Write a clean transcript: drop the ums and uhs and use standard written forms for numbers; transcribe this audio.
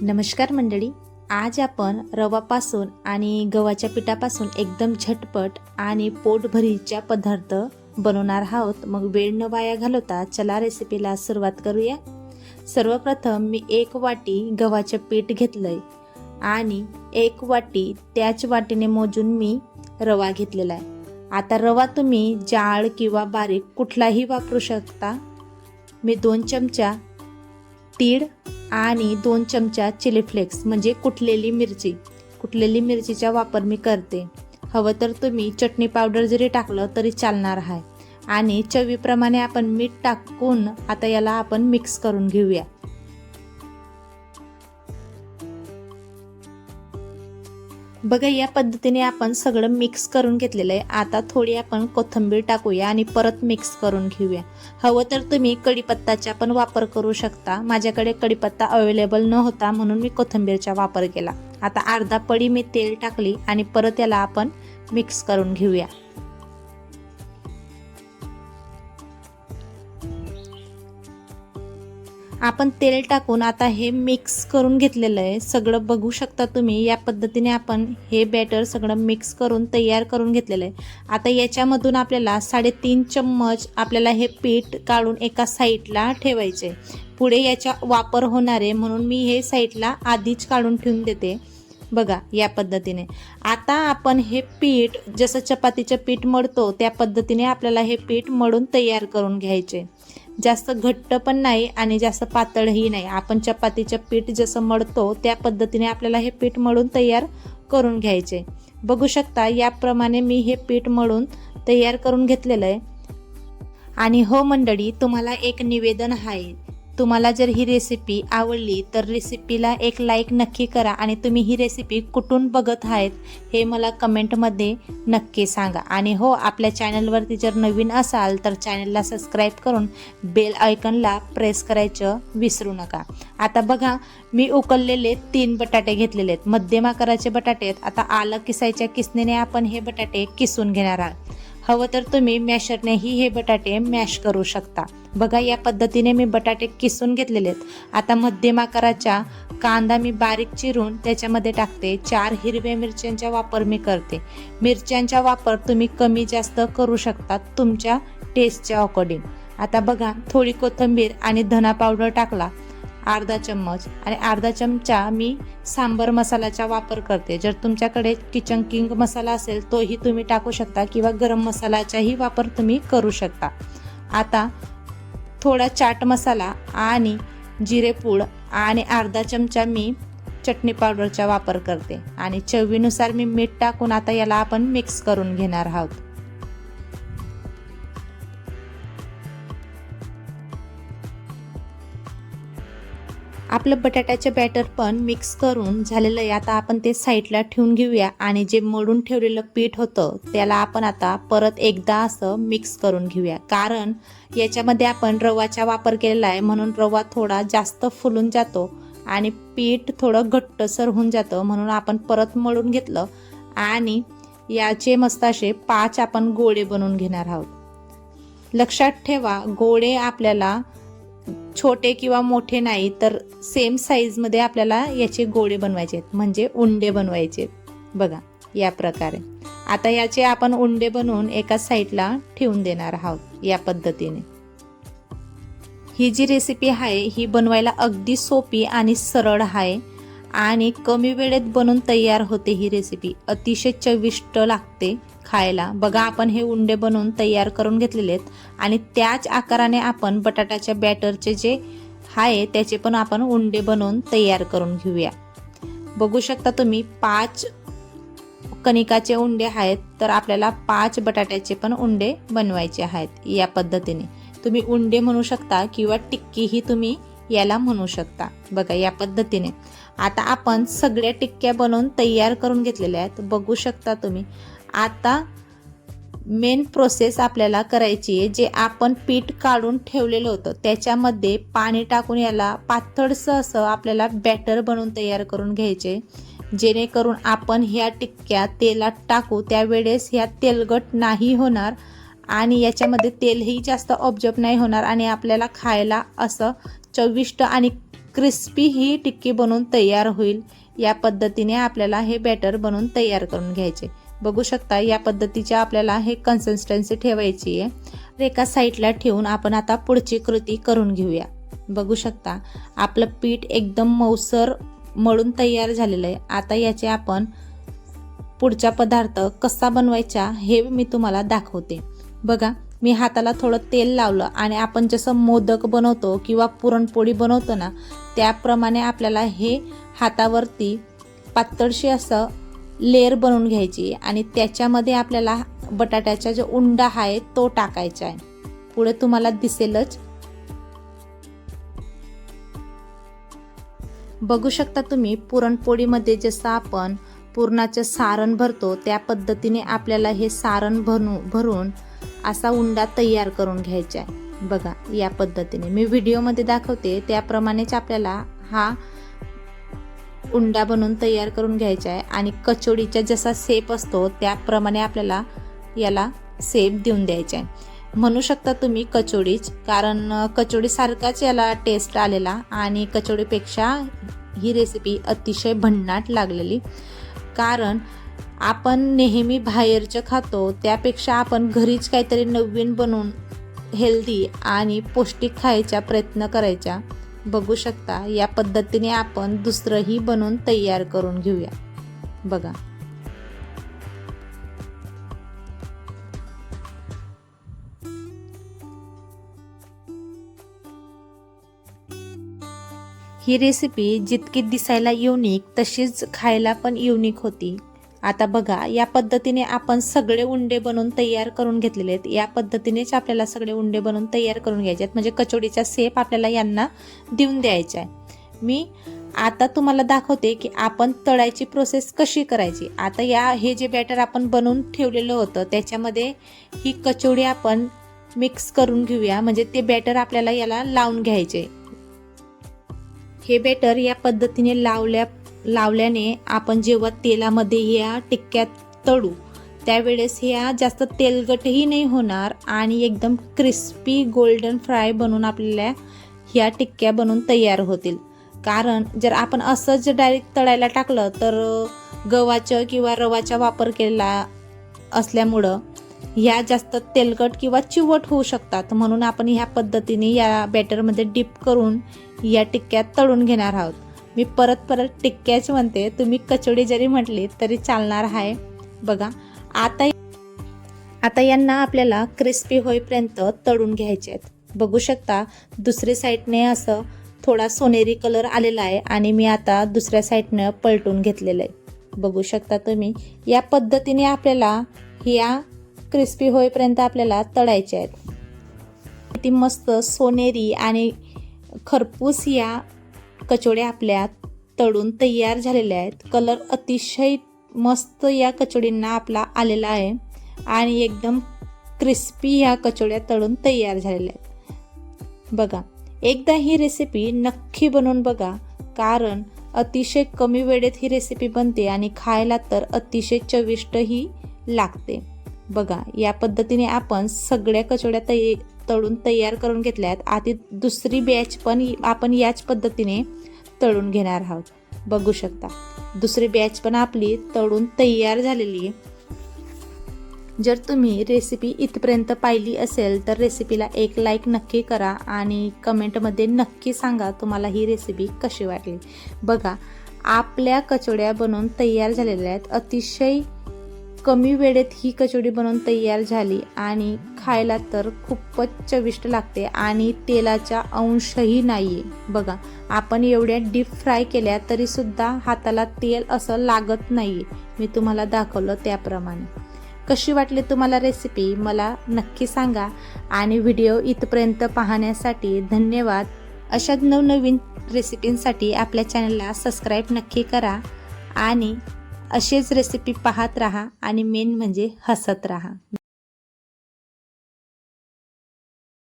नमस्कार मंडळी, आज आपण रवापासून आणि गव्हाच्या पिठापासून एकदम झटपट आणि पोटभरीच्या पदार्थ बनवणार आहोत। मग वेळ न वाया घालवता चला रेसिपीला सुरुवात करूया। सर्वप्रथम मी 1 वाटी गव्हाचे पीठ घेतलंय आणि 1 वाटी त्याच वाटीने मोजून मी रवा घेतलेला आहे। आता रवा तुम्ही जाड किंवा बारीक कुठलाही वापरू शकता। मी 2 चमचा तीळ आणि 2 चमचा चिली फ्लेक्स म्हणजे कुटलेली मिरचीचा वापर मी करते। हवं तर तुम्ही चटणी पावडर जरी टाकलं तरी चालणार आहे। आणि चवीप्रमाणे आपण मीठ टाकून आता याला आपण मिक्स करून घेऊया। बघा, या पद्धतीने आपण सगळं मिक्स करून घेतलेलं आहे। आता थोडी आपण कोथिंबीर टाकूया आणि परत मिक्स करून घेऊया। हवं तर तुम्ही कढीपत्ताचा पण वापर करू शकता। माझ्याकडे कढीपत्ता अवेलेबल न होता म्हणून मी कोथिंबीरचा वापर केला। आता अर्धा पडी मी तेल टाकली आणि परत याला आपण मिक्स करून घेऊया। आपण तेल टाकून आता हे मिक्स करून घेतलेलं आहे सगळं। बघू शकता तुम्ही, या पद्धतीने आपण हे बॅटर सगळं मिक्स करून तयार करून घेतलेलं आहे। आता याच्यामधून आपल्याला 3.5 चम्मच आपल्याला हे पीठ काढून एका साईडला ठेवायचे। पुढे याचा वापर होणार आहे म्हणून मी हे साईडला आधीच काढून ठेवून देते। बघा, या पद्धतीने आता आपण हे पीठ जसं चपातीचं पीठ मळतो त्या पद्धतीने आपल्याला हे पीठ मळून तयार करून घ्यायचे। जास्त घट्ट पण नाही आणि जास्त पातळही नाही। आपण चपातीचं पीठ जसं मळतो त्या पद्धतीने आपल्याला हे पीठ मळून तयार करून घ्यायचे। बघू शकता, याप्रमाणे मी हे पीठ मळून तयार करून घेतलेलं आहे। आणि हो मंडळी, तुम्हाला एक निवेदन आहे, तुम्हाला जर ही रेसिपी आवडली तर रेसिपीला एक लाईक नक्की करा आणि तुम्ही ही रेसिपी कुठून बघत आहेत हे मला कमेंटमध्ये नक्की सांगा। आणि हो, आपल्या चॅनलवरती जर नवीन असाल तर चॅनलला सबस्क्राईब करून बेल आयकॉनला प्रेस करायचं विसरू नका। आता बघा, मी उकळलेले 3 बटाटे घेतलेले आहेत, मध्यम आकाराचे बटाटे आहेत। आता आलं किसायच्या किसणीने आपण हे बटाटे किसून घेणार आहोत। हवं तर तुम्ही मॅशरनेही हे बटाटे मॅश करू शकता। बघा, या पद्धतीने मी बटाटे किसून घेतलेले आहेत। आता मध्यम आकाराचा कांदा मी बारीक चिरून त्याच्यामध्ये टाकते। 4 हिरव्या मिरच्यांचा वापर मी करते। मिरच्यांचा वापर तुम्ही कमी जास्त करू शकता तुमच्या टेस्टच्या अकॉर्डिंग। आता बघा, थोडी कोथिंबीर आणि धना पावडर टाकला अर्धा चम्मच आणि अर्धा चमचा मी सांबर मसाल्याचा वापर करते। जर तुमच्याकडे किचन किंग मसाला असेल तोही तुम्ही टाकू शकता किंवा गरम मसाल्याचाही वापर तुम्ही करू शकता। आता थोडा चाट मसाला आणि जिरेपूड आणि अर्धा चमचा मी चटणी पावडरचा वापर करते आणि चवीनुसार मी मीठ टाकून आता याला आपण मिक्स करून घेणार आहोत। आपलं बटाट्याचे बॅटर पण मिक्स करून झालेलं आहे। आता आपण ते साईडला ठेवून घेऊया आणि जे मळून ठेवलेलं पीठ होतं त्याला आपण आता परत एकदा असं मिक्स करून घेऊया। कारण याच्यामध्ये आपण रवाचा वापर केलेला आहे म्हणून रवा थोडा जास्त फुलून जातो आणि पीठ थोडं घट्टसर होऊन जातं, म्हणून आपण परत मळून घेतलं आणि याचे मस्त असे 5 आपण गोळे बनवून घेणार आहोत। लक्षात ठेवा, गोळे आपल्याला छोटे किंवा मोठे नाही तर सेम साईजमध्ये आपल्याला याचे गोळे बनवायचे आहेत, म्हणजे उंडे बनवायचे। बघा, या प्रकारे आता याचे आपण उंडे बनवून एका साईडला ठेवून देणार आहोत। या पद्धतीने ही जी रेसिपी आहे ही बनवायला अगदी सोपी आणि सरळ आहे आणि कमी वेळेत बनवून तयार होते। ही रेसिपी अतिशय चविष्ट लागते खायला। बघा, आपण हे उंडे बनवून तयार करून घेतलेले आहेत आणि त्याच आकाराने आपण बटाट्याच्या बॅटरचे जे आहे त्याचे पण आपण उंडे बनवून तयार करून घेऊया। बघू शकता तुम्ही, 5 कणिकाचे उंडे आहेत तर आपल्याला 5 बटाट्याचे पण उंडे बनवायचे आहेत। या पद्धतीने तुम्ही उंडे म्हणू शकता किंवा टिक्कीही तुम्ही याला म्हणू शकता। बघा, या पद्धतीने आता आपण सगळ्या टिक्क्या बनवून तयार करून घेतलेल्या आहेत। बघू शकता तुम्ही, आता मेन प्रोसेस आपल्याला करायची आहे। जे आपण पीठ काढून ठेवलेलं होतं त्याच्यामध्ये पाणी टाकून याला पातळसं असं आपल्याला बॅटर बनवून तयार करून घ्यायचे, जेणेकरून आपण ह्या टिक्क्या तेलात टाकू त्यावेळेस ह्या तेलगट नाही होणार आणि याच्यामध्ये तेलही जास्त ऑब्जर्व नाही होणार आणि आपल्याला खायला असं चविष्ट आणि क्रिस्पी ही टिक्की बनवून तयार होईल. या पद्धतीने आपल्याला हे बॅटर बनवून तयार करून घ्यायचे. बघू शकता या पद्धतीच्या आपल्याला हे कन्सिस्टन्सी ठेवायची आहे. एका साईडला ठेवून आपण आता पुढची कृती करून घेऊया. बघू शकता आपलं पीठ एकदम मऊसर मळून तयार झालेलं आहे. आता याचे आपण पुढचा पदार्थ कसा बनवायचा हे मी तुम्हाला दाखवते. बघा मी हाताला थोडं तेल लावलं आणि आपण जसं मोदक बनवतो किंवा पुरणपोळी बनवतो ना, त्याप्रमाणे आपल्याला हे हातावरती पातळशी असं लेअर बनवून घ्यायची आणि त्याच्यामध्ये आपल्याला बटाट्याचा जो उंडा आहे तो टाकायचा आहे. पुढे तुम्हाला दिसेलच. बघू शकता तुम्ही पुरणपोळीमध्ये जसं आपण पुरणाचं सारण भरतो त्या पद्धतीने आपल्याला हे सारण भरून असा उंडा तयार करून घ्यायचा आहे. बघा या पद्धतीने मी व्हिडिओमध्ये दाखवते त्याप्रमाणेच आपल्याला हा उंडा बनवून तयार करून घ्यायचा आहे आणि कचोडीचा जसा शेप असतो त्याप्रमाणे आपल्याला याला शेप देऊन द्यायचा आहे. म्हणू शकता तुम्ही कचोडीच, कारण कचोडीसारखाच याला टेस्ट आलेला आणि कचोडीपेक्षा ही रेसिपी अतिशय भन्नाट लागलेली. कारण आपण नेहमी बाहेरचं खातो त्यापेक्षा आपण घरीच काहीतरी नवीन बनवून हेल्दी आणि पौष्टिक खायचा प्रयत्न करायचा. बघू शकता या पद्धतीने आपण दुसरंही बनवून तयार करून घेऊया. बघा ही रेसिपी जितकी दिसायला युनिक तशीच खायला पण युनिक होती. आता बघा या पद्धतीने आपण सगळे उंडे बनवून तयार करून घेतलेले आहेत. या पद्धतीनेच आपल्याला सगळे उंडे बनवून तयार करून घ्यायचे आहेत, म्हणजे कचोडीचा शेप आपल्याला यांना देऊन द्यायचा आहे. मी आता तुम्हाला दाखवते की आपण तळायची प्रोसेस कशी करायची. आता हे जे बॅटर आपण बनवून ठेवलेलं होतं त्याच्यामध्ये ही कचोडी आपण मिक्स करून घेऊया, म्हणजे ते बॅटर आपल्याला याला लावून घ्यायचे. हे बॅटर या पद्धतीने लावल्याने आपण जेव्हा तेलामध्ये या टिक्क्यात तळू त्यावेळेस ह्या जास्त तेलकटही नाही होणार आणि एकदम क्रिस्पी गोल्डन फ्राय बनवून आपल्याला ह्या टिक्क्या बनवून तयार होतील. कारण जर आपण असंच डायरेक्ट तळायला टाकलं तर गव्हाचं किंवा रवाचा वापर केलेला असल्यामुळं ह्या जास्त तेलकट किंवा चिवट होऊ शकतात. म्हणून आपण ह्या पद्धतीने या बॅटरमध्ये डिप करून या टिक्क्यात तळून घेणार आहोत. मी परत टिक्क्याच म्हणते, तुम्ही कचोडी जरी म्हटली तरी चालणार आहे. बघा आता यांना आपल्याला क्रिस्पी होईपर्यंत तळून घ्यायचे आहेत. बघू शकता दुसरी साईडने असं थोडा सोनेरी कलर आलेला आहे आणि मी आता दुसऱ्या साईडनं पलटून घेतलेलं आहे. बघू शकता तुम्ही या पद्धतीने आपल्याला ह्या क्रिस्पी होईपर्यंत आपल्याला तळायचे आहेत. किती मस्त सोनेरी आणि खरपूस या कचोड्या आपल्या तळून तयार झालेल्या आहेत. कलर अतिशय मस्त या कचोडींना आपला आलेला आहे आणि एकदम क्रिस्पी या कचोड्या तळून तयार झालेल्या आहेत. बघा एकदा ही रेसिपी नक्की बनवून बघा, कारण अतिशय कमी वेळेत ही रेसिपी बनते आणि खायला तर अतिशय चविष्टही लागते. बघा या पद्धतीने आपण सगळ्या कचोड्या तळून तयार करून घेतल्यात. आता दुसरी बॅच पण आपण याच पद्धतीने तळून घेणार आहोत. बघू शकता दुसरी बॅच पण आपली तळून तयार झालेली आहे. जर तुम्ही रेसिपी इथपर्यंत पाहिली असेल तर रेसिपीला एक लाईक नक्की करा आणि कमेंटमध्ये नक्की सांगा तुम्हाला ही रेसिपी कशी वाटली. बघा आपल्या कचोड्या बनवून तयार झालेल्या आहेत. अतिशय कमी वेळेत ही कचोडी बनवून तयार झाली आणि खायला तर खूपच चविष्ट लागते आणि तेलाचा अंशही नाही आहे. बघा आपण एवढ्या डीप फ्राय केल्या तरीसुद्धा हाताला तेल असं लागत नाही आहे. मी तुम्हाला दाखवलं त्याप्रमाणे. कशी वाटली तुम्हाला रेसिपी मला नक्की सांगा आणि व्हिडिओ इथपर्यंत पाहण्यासाठी धन्यवाद. अशाच नवनवीन रेसिपींसाठी आपल्या चॅनलला सबस्क्राईब नक्की करा आणि असेच रेसिपी पाहत राहा आणि मेन म्हणजे हसत राहा.